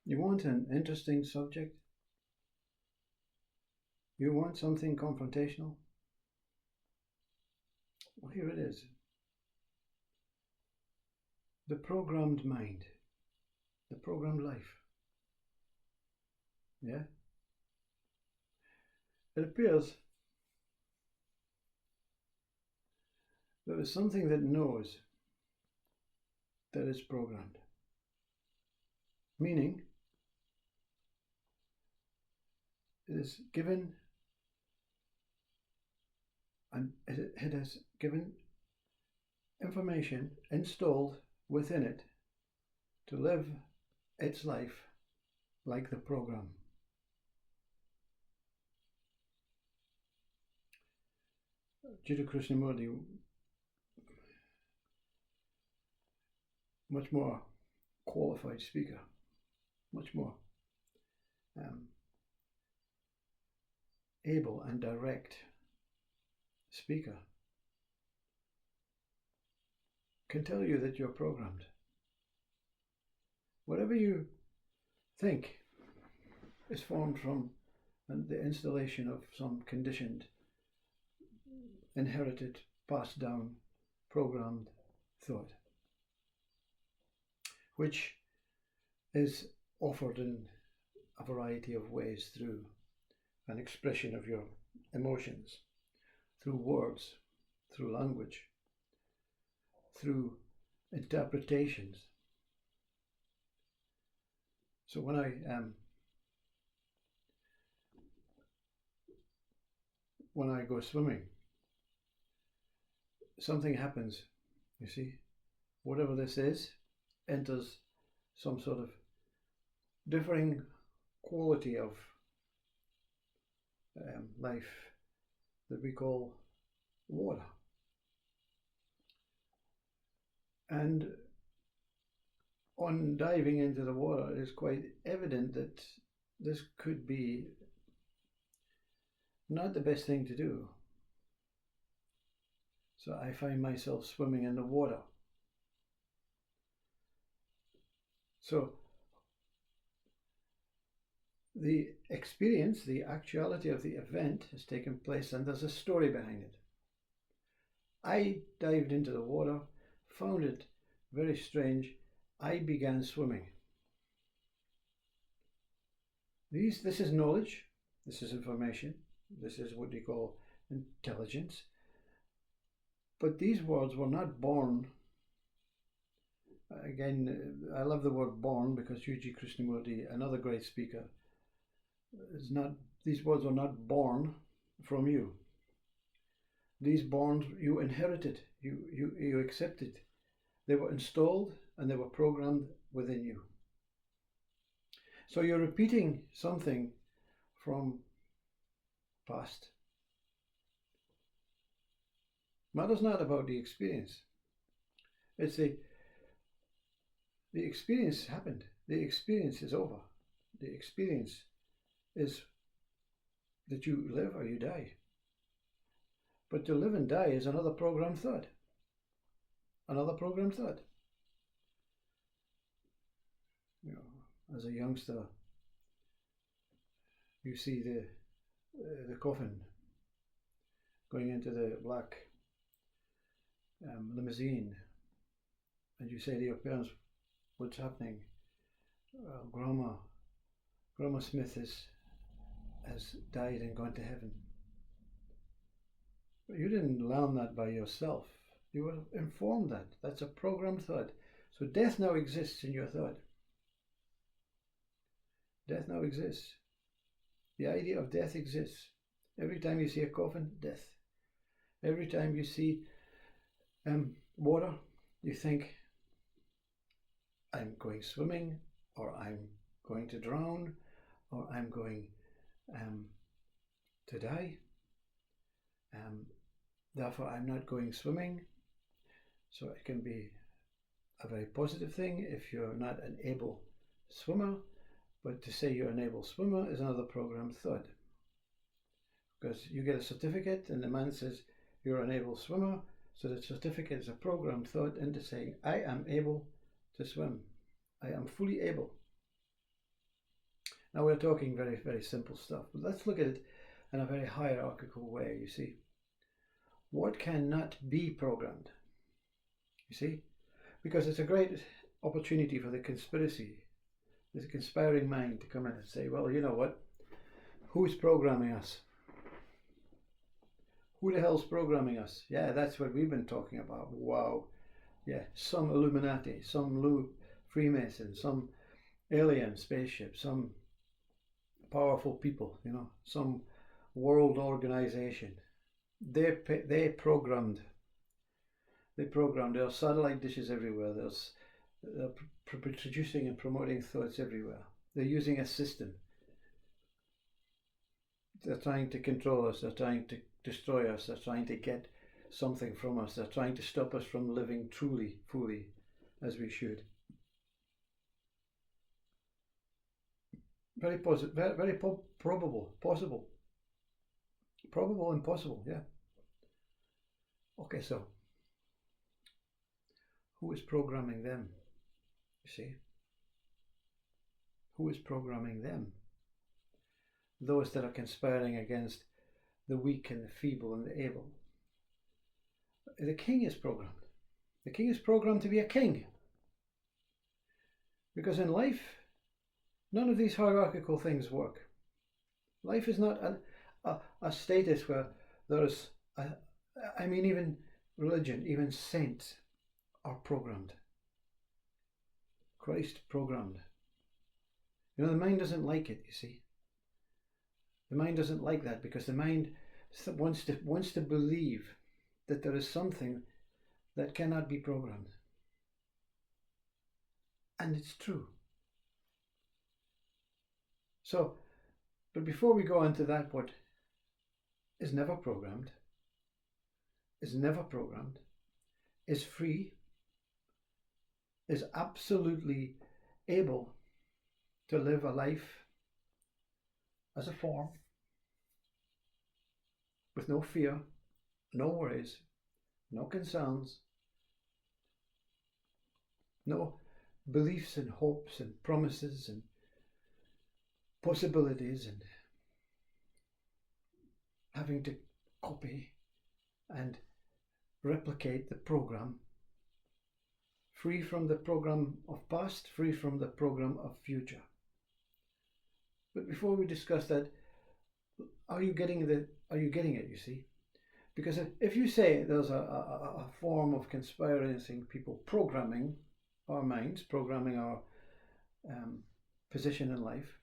You want an interesting subject? You want something confrontational? Well, here it is. The programmed mind, the programmed life. Yeah? It appears there is something that knows that it's programmed. Meaning, it is given and it has given information installed within it to live its life like the program. Jiddu Krishnamurti, much more qualified speaker, much more able and direct speaker, can tell you that you're programmed. Whatever you think is formed from the installation of some conditioned, inherited, passed down, programmed thought, which is offered in a variety of ways through an expression of your emotions, through words, through language, through interpretations. So when I go swimming, something happens, you see. Whatever this is enters some sort of differing quality of life that we call water. And on diving into the water, it is quite evident that this could be not the best thing to do. So I find myself swimming in the water. So the experience, the actuality of the event has taken place, and there's a story behind it. I dived into the water, found it very strange. I began swimming. This is knowledge, this is information, this is what they call intelligence. But these words were not born. Again, I love the word born because Jiddu Krishnamurti, another great speaker, these words were not born from you. These borns you inherited, you accepted. They were installed and they were programmed within you. So you're repeating something from past. Matter's not about the experience. It's the experience happened. The experience is over. The experience is that you live or you die. But to live and die is another programmed thought. Another programmed thought. You know, as a youngster, you see the coffin going into the black limousine, and you say to your parents, "What's happening? Grandma Smith has died and gone to heaven." But you didn't learn that by yourself. You were informed that. That's a programmed thought. So death now exists in your thought. Death now exists. The idea of death exists. Every time you see a coffin, death. Every time you see water, you think, I'm going swimming, or I'm going to drown, or I'm going to die. Therefore, I'm not going swimming. So it can be a very positive thing if you're not an able swimmer, but to say you're an able swimmer is another programmed thought. Because you get a certificate and the man says you're an able swimmer, so the certificate is a programmed thought into saying, I am able to swim. I am fully able. Now we're talking very, very simple stuff, but let's look at it in a very hierarchical way, you see. What cannot be programmed? You see? Because it's a great opportunity for the conspiring mind to come in and say, well, you know what? Who's programming us? Who the hell's programming us? Yeah, that's what we've been talking about. Wow. Yeah, some Illuminati, some Freemason, some alien spaceship, some powerful people, you know, some world organization. They programmed. There are satellite dishes everywhere. They're producing and promoting thoughts everywhere. They're using a system. They're trying to control us. They're trying to destroy us. They're trying to get something from us. They're trying to stop us from living truly, fully, as we should. Very positive, very probable, possible. Probable and possible, yeah. Okay, so who is programming them? You see? Who is programming them? Those that are conspiring against the weak and the feeble and the able. The king is programmed. The king is programmed to be a king. Because in life, none of these hierarchical things work. Life is not a status where there's, even religion, even saints are programmed. Christ programmed. You know, the mind doesn't like it, you see. The mind doesn't like that because the mind wants to believe that there is something that cannot be programmed. And it's true. So, but before we go into that, what is never programmed, is free, is absolutely able to live a life as a form, with no fear, no worries, no concerns, no beliefs and hopes and promises and possibilities and having to copy and replicate the program, free from the program of past, free from the program of future. But before we discuss that, are you getting it, you see? Because if you say there's a form of conspiring people programming our minds, programming our position in life,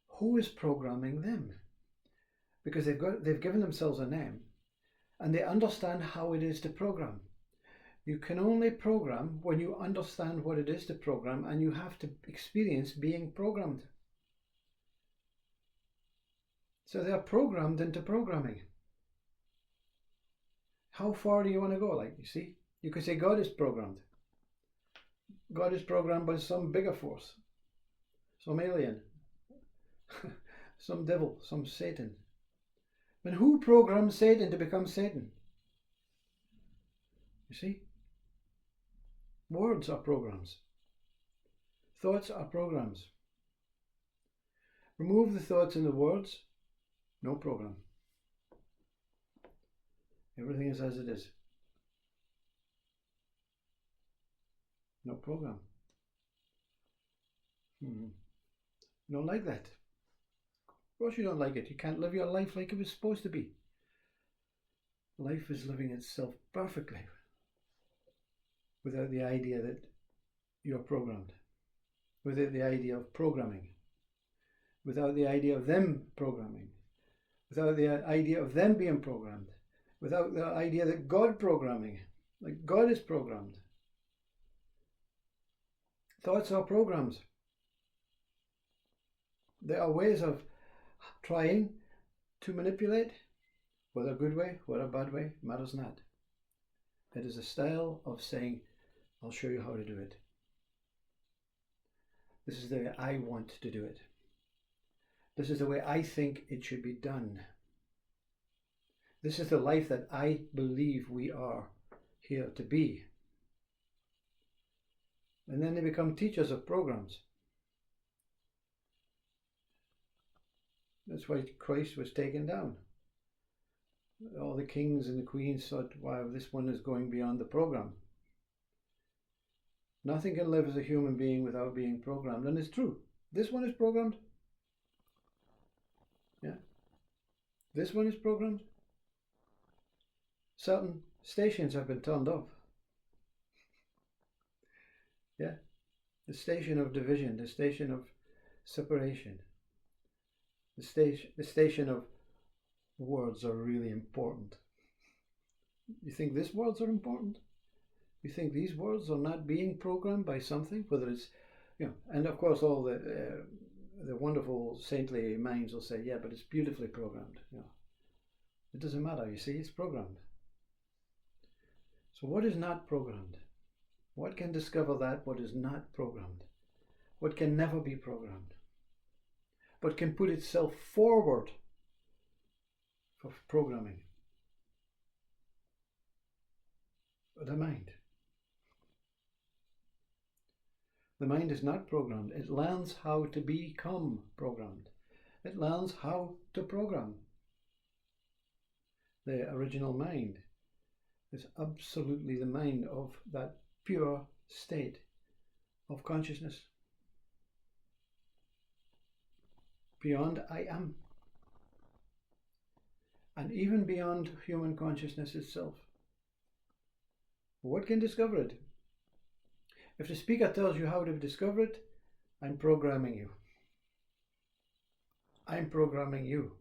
who is programming them? Because they've given themselves a name and they understand how it is to program. You can only program when you understand what it is to program, and you have to experience being programmed. So they are programmed into programming. How far do you want to go? Like, you see, you could say God is programmed. God is programmed by some bigger force, some alien, some devil, some Satan. But who programmed Satan to become Satan? You see? Words are programs. Thoughts are programs. Remove the thoughts and the words, no program. Everything is as it is. No program. You don't like that. Of course you don't like it. You can't live your life like it was supposed to be. Life is living itself perfectly without the idea that you're programmed, without the idea of programming, without the idea of them programming, without the idea of them being programmed, without the idea that God programming, like God is programmed. Thoughts are programs. There are ways of trying to manipulate, whether a good way, whether a bad way, matters not. It is a style of saying, I'll show you how to do it. This is the way I want to do it. This is the way I think it should be done. This is the life that I believe we are here to be. And then they become teachers of programs. That's why Christ was taken down. All the kings and the queens thought, wow, this one is going beyond the program. Nothing can live as a human being without being programmed. And it's true. This one is programmed. Yeah. This one is programmed. Certain stations have been turned off. Yeah. The station of division, the station of separation, the station of words are really important. You think these words are important? You think these words are not being programmed by something? Whether it's, and of course all the wonderful saintly minds will say, yeah, but it's beautifully programmed. It doesn't matter. You see, it's programmed. So what is not programmed? What can discover that? What is not programmed? What can never be programmed? But can put itself forward for programming? The mind. The mind is not programmed. It learns how to become programmed. It learns how to program. The original mind is absolutely the mind of that pure state of consciousness. Beyond I am. And even beyond human consciousness itself. What can discover it? If the speaker tells you how to discover it, I'm programming you. I'm programming you.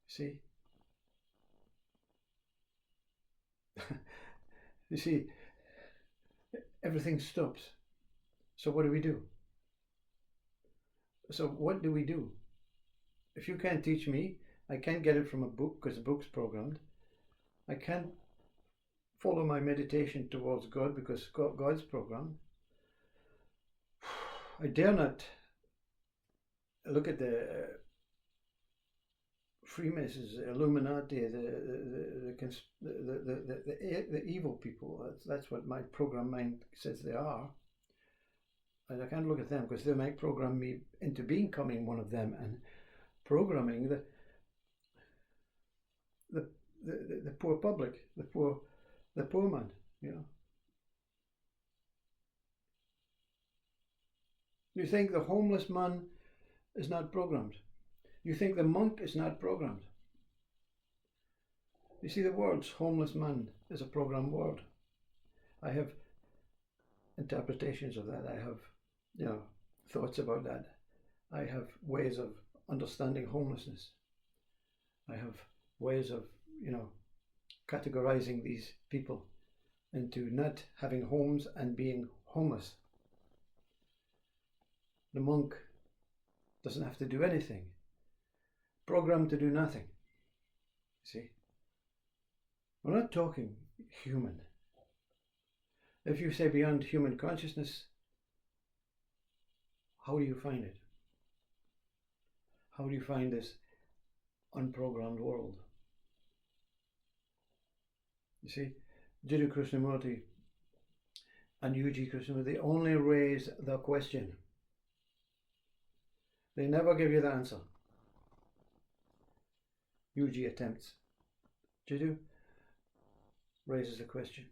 See? You see, everything stops. So what do? So what do we do? If you can't teach me, I can't get it from a book because the book's programmed. I can't follow my meditation towards God because God's programmed. I dare not look at the Freemasons, Illuminati, the evil people. That's what my program mind says they are. And I can't look at them because they might program me into becoming one of them and programming the poor public, the poor man, You think the homeless man is not programmed. You think the monk is not programmed. You see, the words homeless man is a programmed word. I have interpretations of that. I have, thoughts about that. I have ways of understanding homelessness. I have ways of, categorizing these people into not having homes and being homeless. The monk doesn't have to do anything. Programmed to do nothing. See? We're not talking human. If you say beyond human consciousness, how do you find it? How do you find this unprogrammed world? You see, Jiddu Krishnamurti and Yuji Krishnamurti, they only raise the question. They never give you the answer. Yuji attempts. Jiddu raises a question.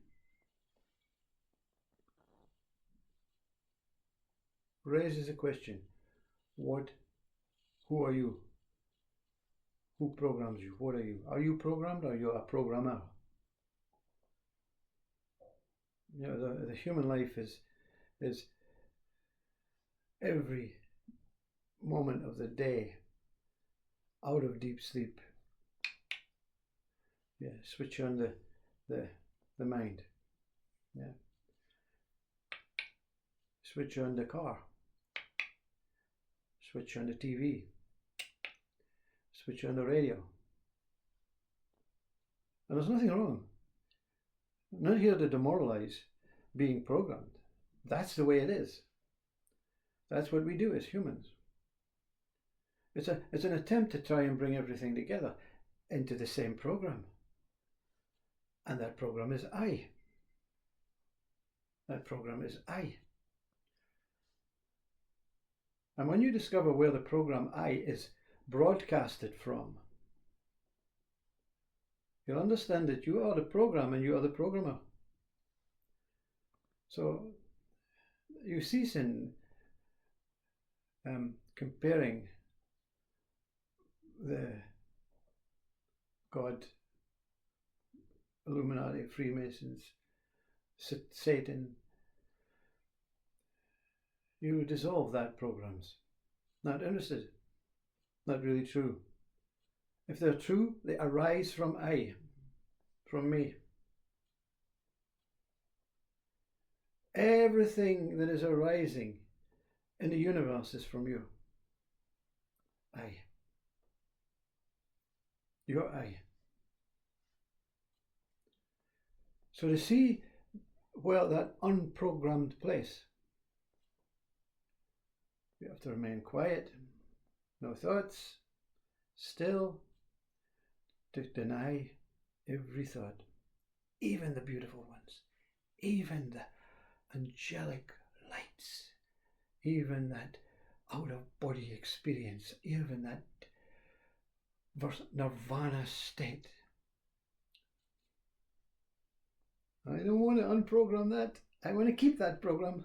Raises a question. Who are you? Who programs you? What are you? Are you programmed or are you a programmer? The human life is every moment of the day out of deep sleep. Yeah, switch on the mind. Yeah. Switch on the car. Switch on the TV. Switch on the radio. And there's nothing wrong. I'm not here to demoralize being programmed. That's the way it is. That's what we do as humans. It's an attempt to try and bring everything together into the same program. And that program is I. That program is I. And when you discover where the program I is broadcasted from. You'll understand that you are the program and you are the programmer. So you cease in comparing the God, Illuminati, Freemasons, Satan. You dissolve that programs. Not interested. Not really true. If they're true, they arise from I, from me. Everything that is arising in the universe is from you. I. Your I. So to see where that unprogrammed place, you have to remain quiet, no thoughts, still, to deny every thought, even the beautiful ones, even the angelic lights, even that out-of-body experience, even that nirvana state. I don't want to unprogram that. I want to keep that program.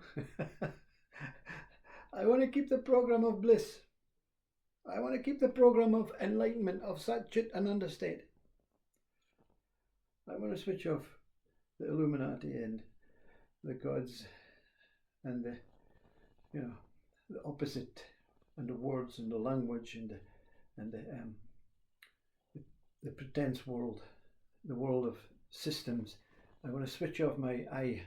I want to keep the program of bliss. I want to keep the program of enlightenment, of Sat Chit Ananda state. I want to switch off the Illuminati and the gods and the, the opposite, and the words and the language and the pretense world, the world of systems. I want to switch off my I.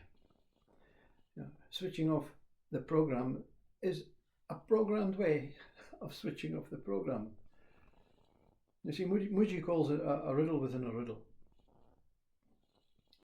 Switching off the program is a programmed way of switching off the program. You see, Mooji calls it a riddle within a riddle.